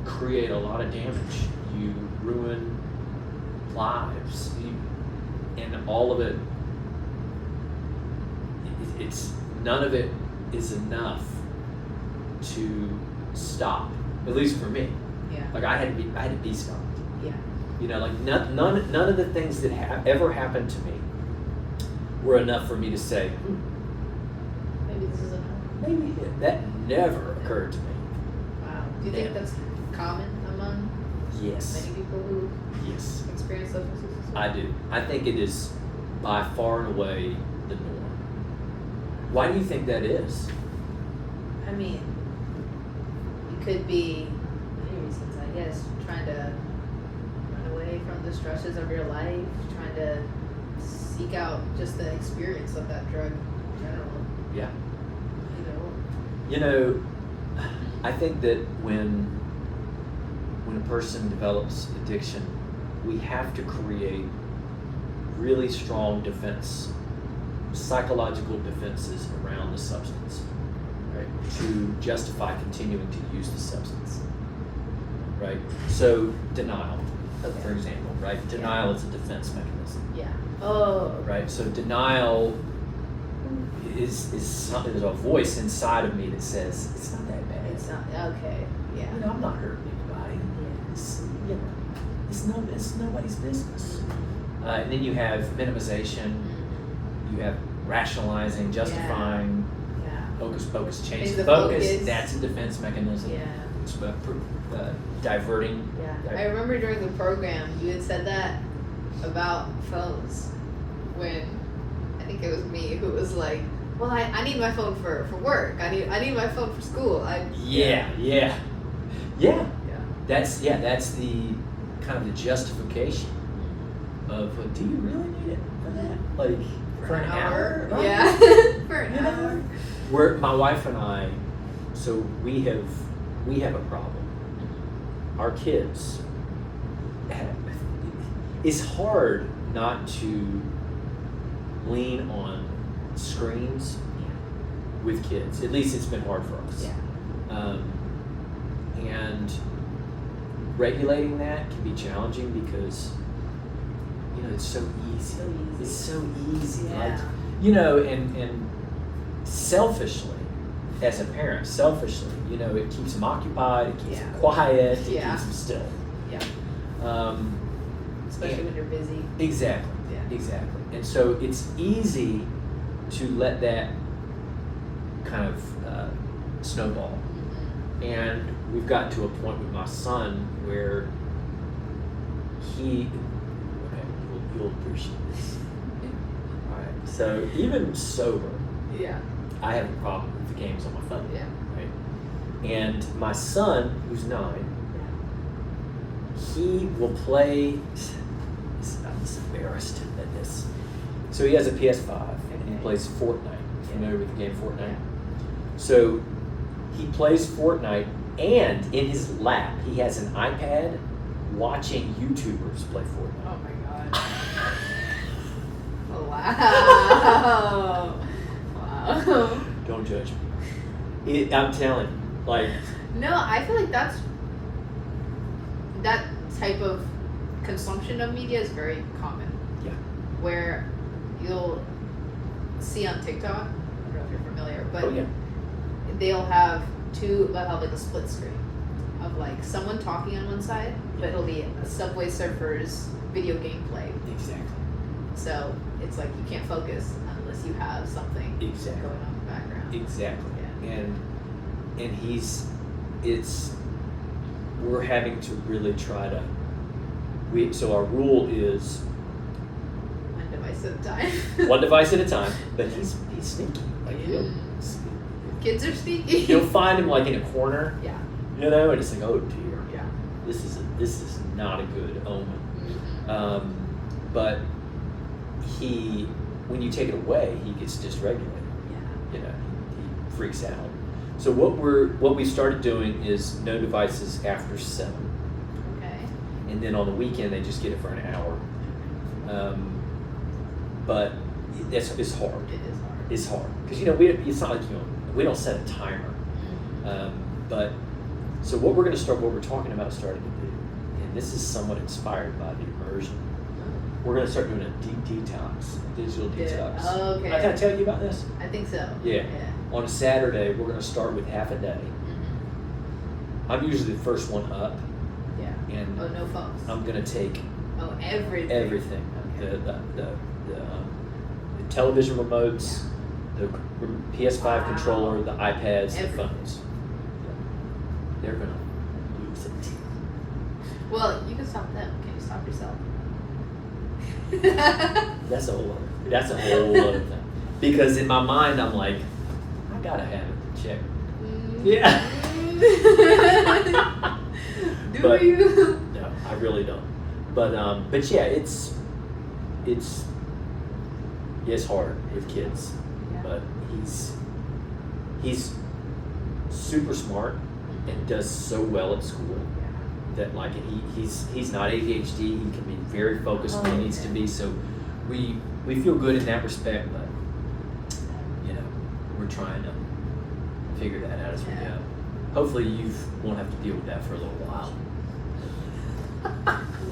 create a lot of damage. You ruin lives. And all of it, it's none of it is enough to stop. At least for me. Yeah. Like I had to be stopped. Yeah. You know, like none of the things that ever happened to me were enough for me to say, Maybe this is enough. maybe that never occurred to me. Wow. Do you think Yeah. that's common among Yes. many people who Yes. experience substance use disorder? I do. I think it is by far and away the norm. Why do you think that is? I mean, it could be many reasons, I guess. Trying to run away from the stresses of your life, trying to seek out just the experience of that drug in general. Yeah. You know, You know, I think that when a person develops addiction, we have to create really strong defense, psychological defenses around the substance, right? To justify continuing to use the substance, right? So denial, Okay. for example, right? Denial is a defense mechanism, yeah. Oh. right? So denial is there's a voice inside of me that says it's not that bad. It's not okay. Yeah. You know, I'm not hurting anybody. Yeah. It's, you know, it's nobody's business. And then you have minimization. You have rationalizing, justifying, Yeah. focus, change Change the the focus. focus. That's a defense mechanism. Yeah. It's diverting. Yeah. I remember during the program you had said that about phones when I think it was me who was like, well, I need my phone for work. I need my phone for school. Yeah. Yeah. That's the kind of the justification of do you really need it for that? Like for an hour? Right? Yeah. For an You know? hour. Where my wife and I, so we have a problem. Our kids it's hard not to lean on screens with kids. At least it's been hard for us. Yeah. And regulating that can be challenging because you know it's so easy. It's so easy. Yeah. Like, you know, and selfishly, as a parent, you know, it keeps them occupied, it keeps them quiet, it Yeah. keeps them still. Yeah. Especially when you're busy. Exactly. Yeah. Exactly. And so it's easy to let that kind of snowball. Mm-hmm. And we've gotten to a point with my son where you'll appreciate this. All right. So even sober, Yeah. I have a problem with the games on my phone. Yeah. Right. And my son, who's 9, he will play. I'm just embarrassed at this. So he has a PS5 and he Okay. plays Fortnite. Familiar with the game Fortnite? So he plays Fortnite, and in his lap he has an iPad watching YouTubers play Fortnite. Oh my god. Oh wow. Wow. Don't judge me. I'm telling you, like, No, I feel like that type of consumption of media is very common. Yeah. Where you'll see on TikTok. I don't know if you're familiar, but Oh yeah. they'll have like a split screen of like someone talking on one side, but it'll be a Subway Surfers video gameplay. Exactly. So it's like you can't focus unless you have something Exactly. going on in the background. Exactly. Yeah. And we're having to really try to. So our rule is One device at a time. one device at a time, but he's sneaky. Like Kids are sneaky. you'll find him like in a corner, Yeah. and it's like, oh dear, Yeah. this is not a good omen. Mhm. But when you take it away, he gets dysregulated. Yeah. He freaks out. So what we started doing is no devices after 7, Okay. and then on the weekend they just get it for an hour. But it's hard. It is hard. It's hard because it's not like we don't set a timer. Mhm. But so what we're talking about starting to do, and this is somewhat inspired by the immersion. We're going to start doing a deep detox, digital detox. Okay. Can I tell you about this? I think so. Yeah. On a Saturday, we're going to start with half a day. Mhm. I'm usually the first one up, Yeah. and Oh, no phones. I'm going to take Oh, everything. everything. Okay. The television remotes, the PS5 Wow. controller, the iPads, the Everything. phones. Yeah. They're going to lose it. Well, you can stop them. Can you stop yourself? That's a whole other thing. Because in my mind, I'm like, I gotta have it to check. Yeah. Do But- you? No, I really don't. But yeah, it's hard with kids. Yeah. But he's super smart and does so well at school that like he's not ADHD. He can be very focused when he needs to be. So we feel good in that respect. But we're trying to figure that out as we Yeah. go. Hopefully you won't have to deal with that for a little while.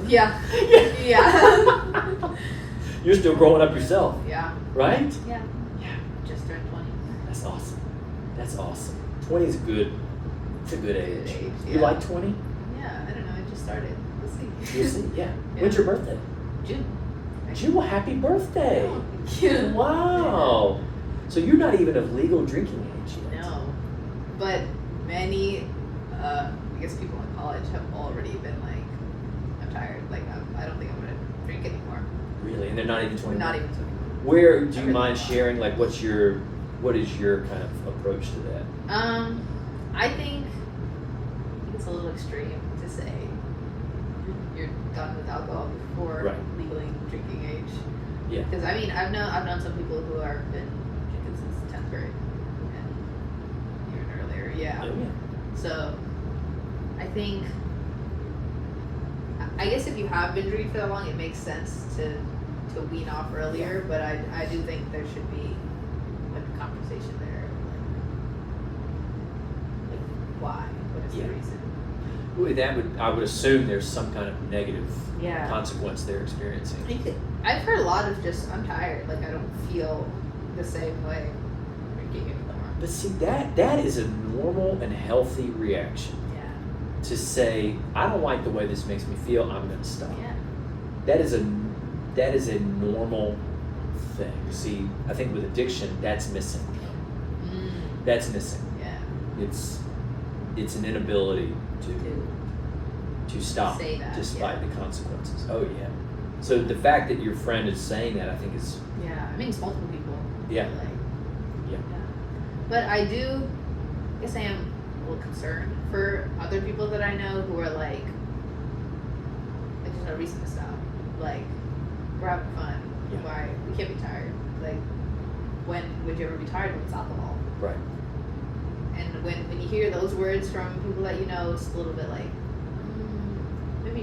Yeah. Yeah. You're still growing up yourself, Yeah. right? Yeah. Yeah. Just turned 20. That's awesome. That's awesome. 20 is it's a good age. age, You yeah. like 20? Yeah, I don't know. I just started. We'll see. You'll see, yeah. When's your birthday? June. Well, happy birthday. Oh, thank you. Wow. So you're not even of legal drinking age yet. No. But many, I guess people in college have already been like, I'm tired. Like, I don't think I'm going to drink anymore. Really? And they're not even 21? Not even 20. Where, do you Really mind not. sharing, like, what is your kind of approach to that? I think it's a little extreme to say you're done with alcohol before Right. legally drinking age. Yeah. Because I mean, I've known some people who have been drinking since 10th grade and even earlier. Yeah. Oh, yeah. So I think, I guess if you have been drinking for that long, it makes sense to wean off earlier. But I do think there should be like a conversation there. Like why? What is Yeah. the reason? Well, I would assume there's some kind of negative Yeah. consequence they're experiencing. I've heard a lot of just, I'm tired. Like I don't feel the same way drinking anymore. But see, that is a normal and healthy reaction Yeah. to say, I don't like the way this makes me feel, I'm going to stop. Yeah. That is a normal thing. See, I think with addiction, that's missing. That's missing. Yeah. It's an inability to stop Say that, despite the consequences. Oh yeah. So the fact that your friend is saying that, I think is Yeah. I mean, it's multiple people. Yeah. Like, yeah. But I guess I am a little concerned for other people that I know who are like there's no reason to stop. Like, we're having fun. Yeah. Why? We can't be tired. Like, when would you ever be tired when it's alcohol? Right. And when you hear those words from people that you know, it's a little bit like, maybe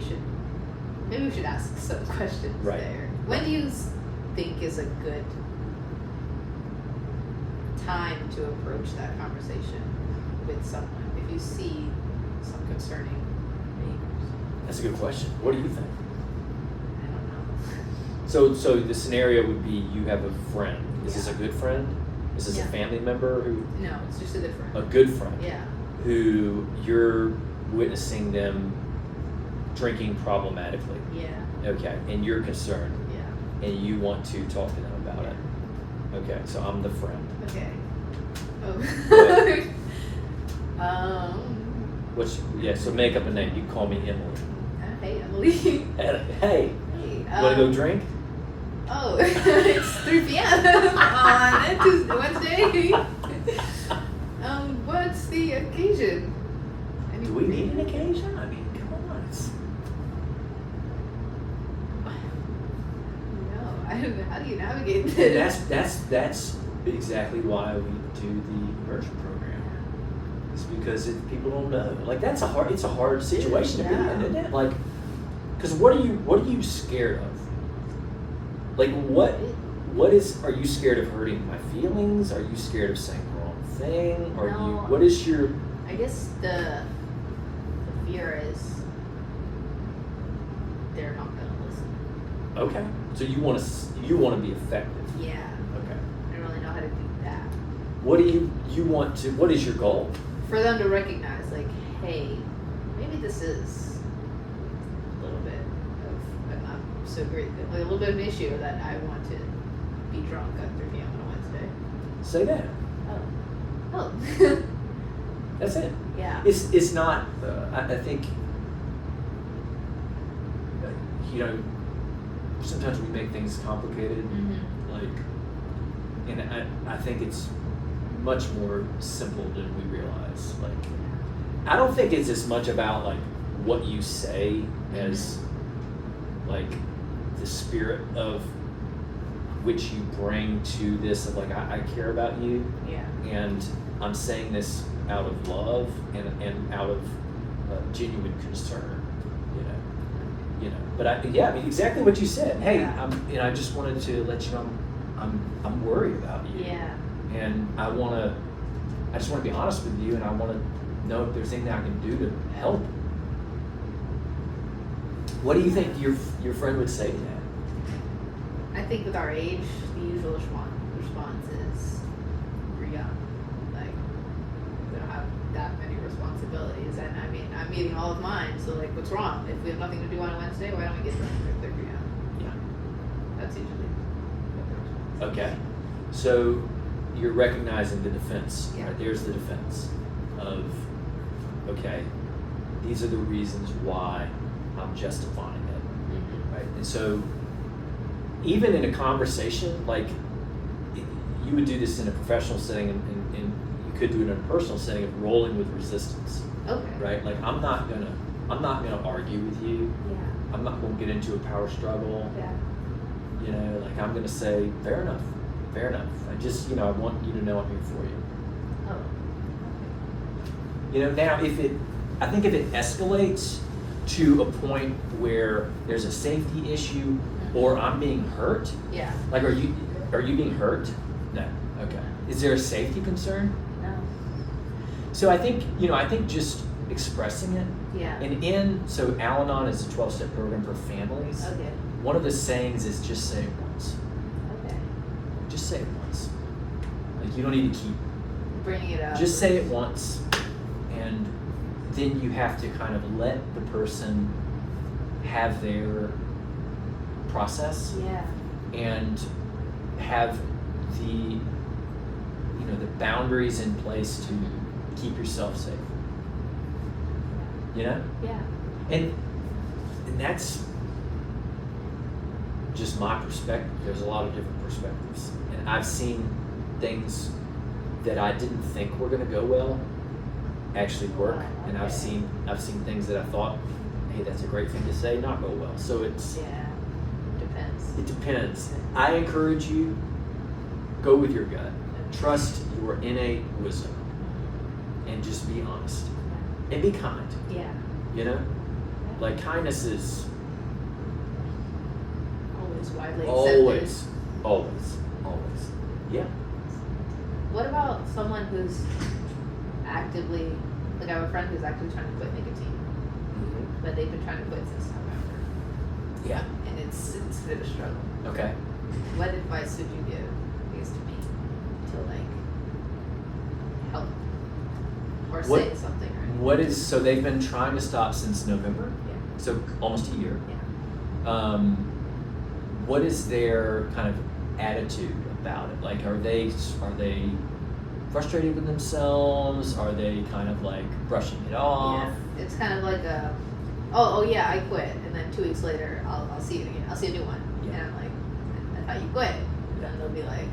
we should ask some questions Right. there. When do you think is a good time to approach that conversation with someone if you see some concerning behaviors? That's a good question. What do you think? I don't know. So the scenario would be you have a friend. Is this a Yeah. good friend? Is this Yeah. a family member who? No, it's just a good friend. A good friend. Yeah. Who you're witnessing them drinking problematically. Yeah. Okay, and you're concerned, Yeah. and you want to talk to them about it. Okay, so I'm the friend. Okay. Oh. So make up a name. You call me Emily. Hey, Emily. Hey, Hey. you want to go drink? Oh, it's 3 p.m. on Tuesday, Wednesday. What's the occasion? Do we need an occasion? I mean, come on. No, I don't know. How do you navigate this? That's exactly why we do the immersion program. It's because people don't know. Like it's a hard situation to be in, isn't it? Like, because what are you scared of? Like are you scared of hurting my feelings? Are you scared of saying the wrong thing? No. What is your? I guess the fear is they're not gonna listen. Okay, so you want to be effective. Yeah. Okay. I don't really know how to do that. What do you want to? What is your goal? For them to recognize, like, hey, maybe this is a little bit of a not so great, like a little bit of an issue that I want to be drunk at 3 p.m. on a Wednesday. Say that. Oh. That's it. Yeah. It's not. I think. Sometimes we make things complicated. Mm-hmm. And I think it's much more simple than we realize. Like, I don't think it's as much about like what you say as like the spirit of which you bring to this of like I care about you. Yeah. And I'm saying this out of love and out of genuine concern, But I mean, exactly what you said. Hey, Yeah. I just wanted to let you know I'm worried about you. Yeah. And I just want to be honest with you, and I want to know if there's anything I can do to help. What do you think your friend would say to that? I think with our age, the usual response is we're young. Like, we don't have that many responsibilities. And I mean, I'm meeting all of mine, so like, what's wrong? If we have nothing to do on a Wednesday, why don't we get drunk at 3 p.m.? Yeah. That's usually what the response is. Okay. So you're recognizing the defense. Yeah. Right? There's the defense of, okay, these are the reasons why I'm justifying it. Mm-hmm. Right? And so even in a conversation, like you would do this in a professional setting and you could do it in a personal setting of rolling with resistance. Okay. Right? Like I'm not gonna argue with you. Yeah. I'm not gonna get into a power struggle. Yeah. Like I'm gonna say, fair enough. I just, I want you to know I'm here for you. Oh. Now I think if it escalates to a point where there's a safety issue or I'm being hurt, Yeah. like are you being hurt? No. Okay. Is there a safety concern? No. So I think just expressing it. Yeah. And so Al-Anon is a 12-step program for families. Okay. One of the sayings is just say it once. Okay. Just say it once. Like you don't need to keep. Bringing it up. Just say it once, and then you have to kind of let the person have their process Yeah. and have the boundaries in place to keep yourself safe. Yeah. And that's just my perspective. There's a lot of different perspectives, and I've seen things that I didn't think were going to go well actually work, and I've seen things that I thought, hey, that's a great thing to say, not go well. So Yeah. Depends. it depends. I encourage you, go with your gut, trust your innate wisdom, and just be honest and be kind. Yeah. Like kindness is Always widely accepted. always. Yeah. What about someone who's actively, like I have a friend who's actively trying to quit nicotine, but they've been trying to quit since November, Yeah. and it's been a struggle. Okay. What advice would you give, I guess, to me to like help or What- say something, right? What is, so they've been trying to stop since November? Yeah. So almost a year. Yeah. What is their kind of attitude about it? Like, are they frustrated with themselves? Are they kind of like brushing it off? Yeah. It's kind of like a, oh yeah, I quit, and then 2 weeks later, I'll see you again. I'll see a new one, Yeah. and I'm like, I thought you quit. And then they'll be like,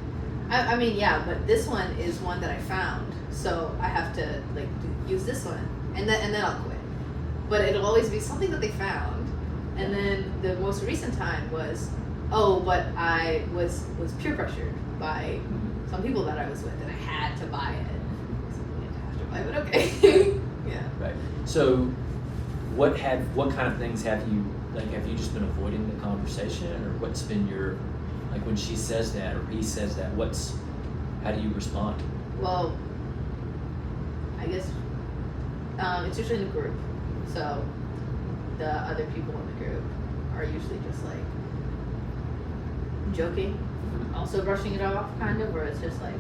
I mean, yeah, but this one is one that I found, so I have to like use this one, and then I'll quit. But it'll always be something that they found, and then the most recent time was, oh, but I was peer pressured by some people that I was with, and I had to buy it. So I didn't have to buy it, but okay. Yeah. Right. So, what kind of things have you just been avoiding the conversation, or what's been your, like when she says that or he says that, how do you respond? Well, I guess it's usually in a group, so the other people in the group are usually just like joking, also brushing it off, kind of, or it's just like,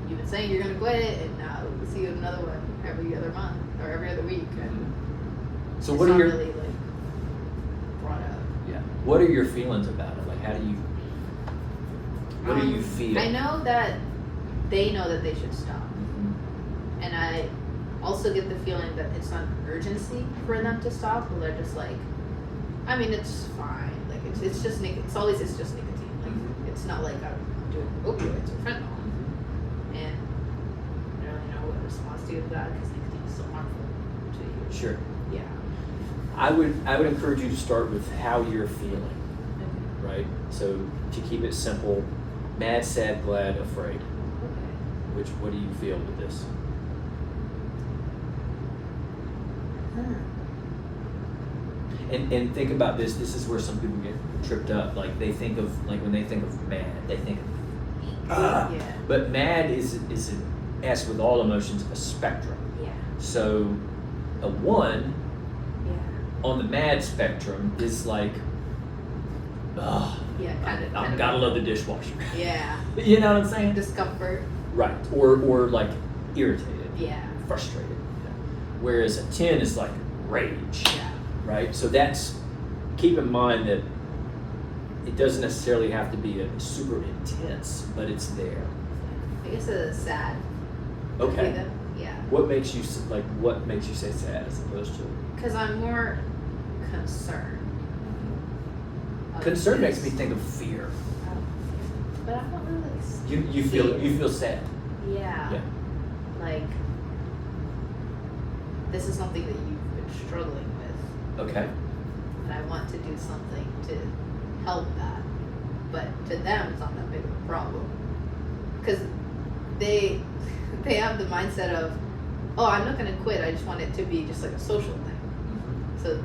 you've been saying you're gonna quit, and now we'll see you in another one every other month or every other week, and So it's what are not your really like brought up. yeah? What are your feelings about it? Like, what do you feel? I know that they know that they should stop. Mhm. And I also get the feeling that it's not an urgency for them to stop, but they're just like, I mean, it's fine. Like, it's just nicotine. It's just nicotine. Like, it's not like I'm doing opioids or fentanyl. And I don't really know what response to give to that because nicotine is so harmful to you. Sure. Yeah. I would encourage you to start with how you're feeling, right? So to keep it simple, mad, sad, glad, afraid. Okay. What do you feel with this? And think about this. This is where some people get tripped up. Like they think of, like when they think of mad, they think of Yeah. But mad is as with all emotions, a spectrum. Yeah. So a 1 Yeah. on the mad spectrum is like, ugh, Yeah. I gotta love the dishwasher. Yeah. You know what I'm saying? Discomfort. Right. Or like irritated, Yeah. frustrated. Whereas a 10 is like rage. Yeah. Right? So keep in mind that it doesn't necessarily have to be a super intense, but it's there. I guess it's sad. Okay. Yeah. What makes you say sad as opposed to? Because I'm more concerned. of Concern makes me this. think of fear. But I don't really. You feel sad. Yeah. Yeah. Like, this is something that you've been struggling with, Okay. and I want to do something to help that. But to them, it's not that big of a problem. Because they have the mindset of, oh, I'm not going to quit. I just want it to be just like a social thing. So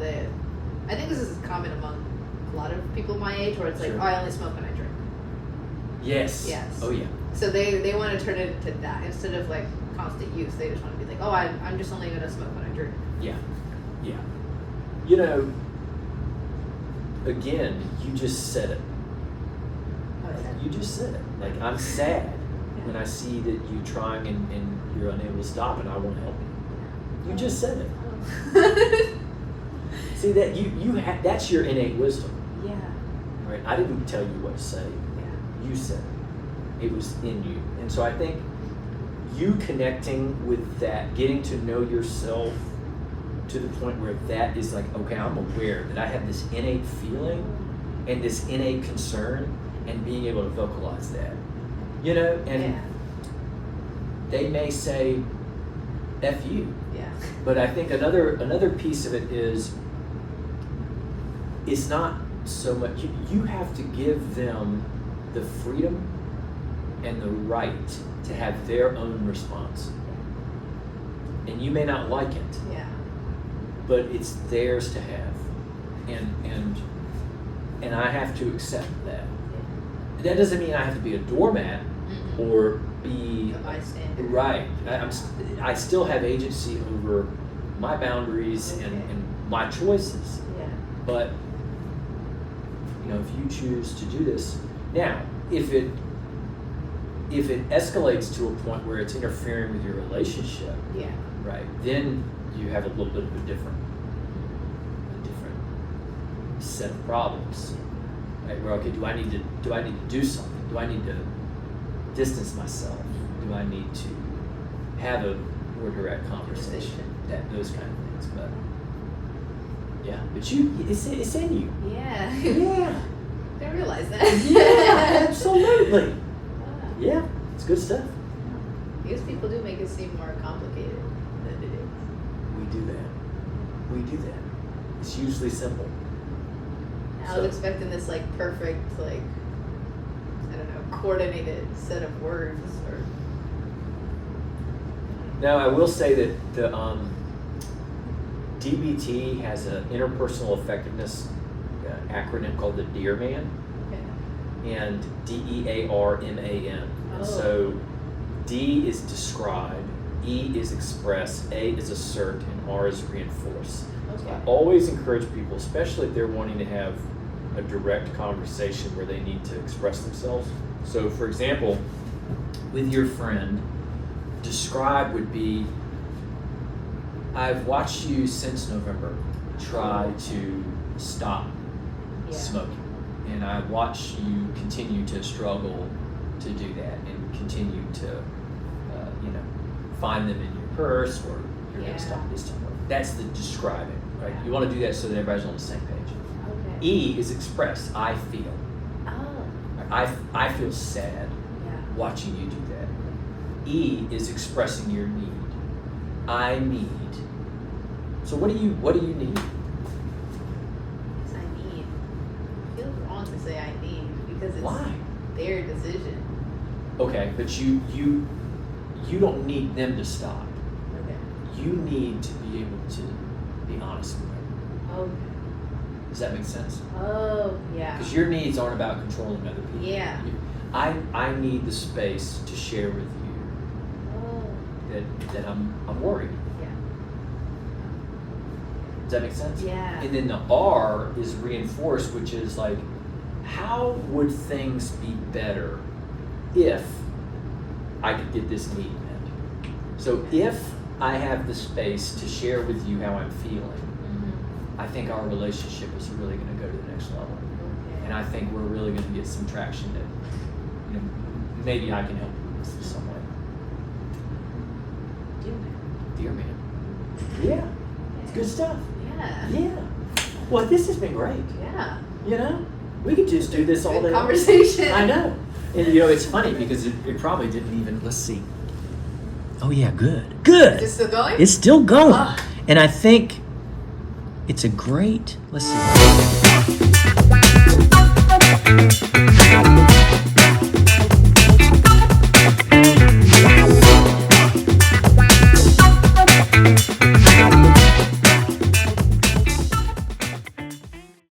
I think this is common among a lot of people my age, where it's like, Sure. oh, I only smoke when I drink. Yes. Yes. Oh yeah. So they want to turn it into that instead of like constant use. They just want to be like, oh, I'm just only gonna smoke when I drink. Yeah. Yeah. You know, again, you just said it. You just said it. Like, I'm sad when I see that you're trying and you're unable to stop, and I want to help you. You just said it. See that that's your innate wisdom, Yeah. right? I didn't tell you what to say. Yeah. You said it. It was in you, and so I think you connecting with that, getting to know yourself to the point where that is like, okay, I'm aware that I have this innate feeling and this innate concern, and being able to vocalize that, you know, and they may say, F you. Yeah. But I think another piece of it is, it's not so much, you have to give them the freedom and the right to have their own response. And you may not like it, Yeah. but it's theirs to have. And I have to accept that. That doesn't mean I have to be a doormat or be A bystander. right. I still have agency over my boundaries and my choices. Yeah. But if you choose to do this. Now, if it escalates to a point where it's interfering with your relationship, Yeah. right, then you have a little bit of a different set of problems. Right? Where, okay, do I need to do something? Do I need to distance myself? Do I need to have a more direct conversation? Those kind of things. But yeah, but it's in you. Yeah. Yeah. I didn't realize that. Yeah, absolutely. Wow. Yeah, it's good stuff. Because people do make it seem more complicated than it is. We do that. It's usually simple. I was expecting this like perfect, like, I don't know, coordinated set of words or. Now, I will say that the DBT has an interpersonal effectiveness acronym called the DEAR Man, Okay. and DEARMAN. Oh. And so D is describe, E is express, A is assert, and R is reinforce. So I Okay. always encourage people, especially if they're wanting to have a direct conversation where they need to express themselves. So, for example, with your friend, describe would be, I've watched you since November try to stop Yeah. smoking, and I watch you continue to struggle to do that and continue to, find them in your purse, or you're going Yeah. to stop this time. That's the describing, right? You want to do that so that everybody's on the same page. Okay. E is express, I feel. Oh. I feel sad Yeah. watching you do that. E is expressing your need. I need. So what do you need? Yes, I need. It feels wrong to say I need because it's Why? their decision. Okay, but you don't need them to stop. Okay. You need to be able to be honest with them. Okay. Does that make sense? Oh, yeah. Because your needs aren't about controlling other people. Yeah. I need the space to share with you Oh, that I'm worried. yeah. Does that make sense? Yeah. And then the R is reinforce, which is like, how would things be better if I could get this need met? So if I have the space to share with you how I'm feeling, Mm-hmm. I think our relationship is really going to go to the next level. Okay. And I think we're really going to get some traction that, maybe I can help you with in some way. Dear man. Yeah. It's good stuff. Yeah. Yeah. Well, this has been great. Yeah. We could just do this all Good day long. conversation. I know. And it's funny because it probably didn't even, let's see. Oh yeah, good. Good. Is it still going? It's still going. Ah. And I think it's a great, let's see.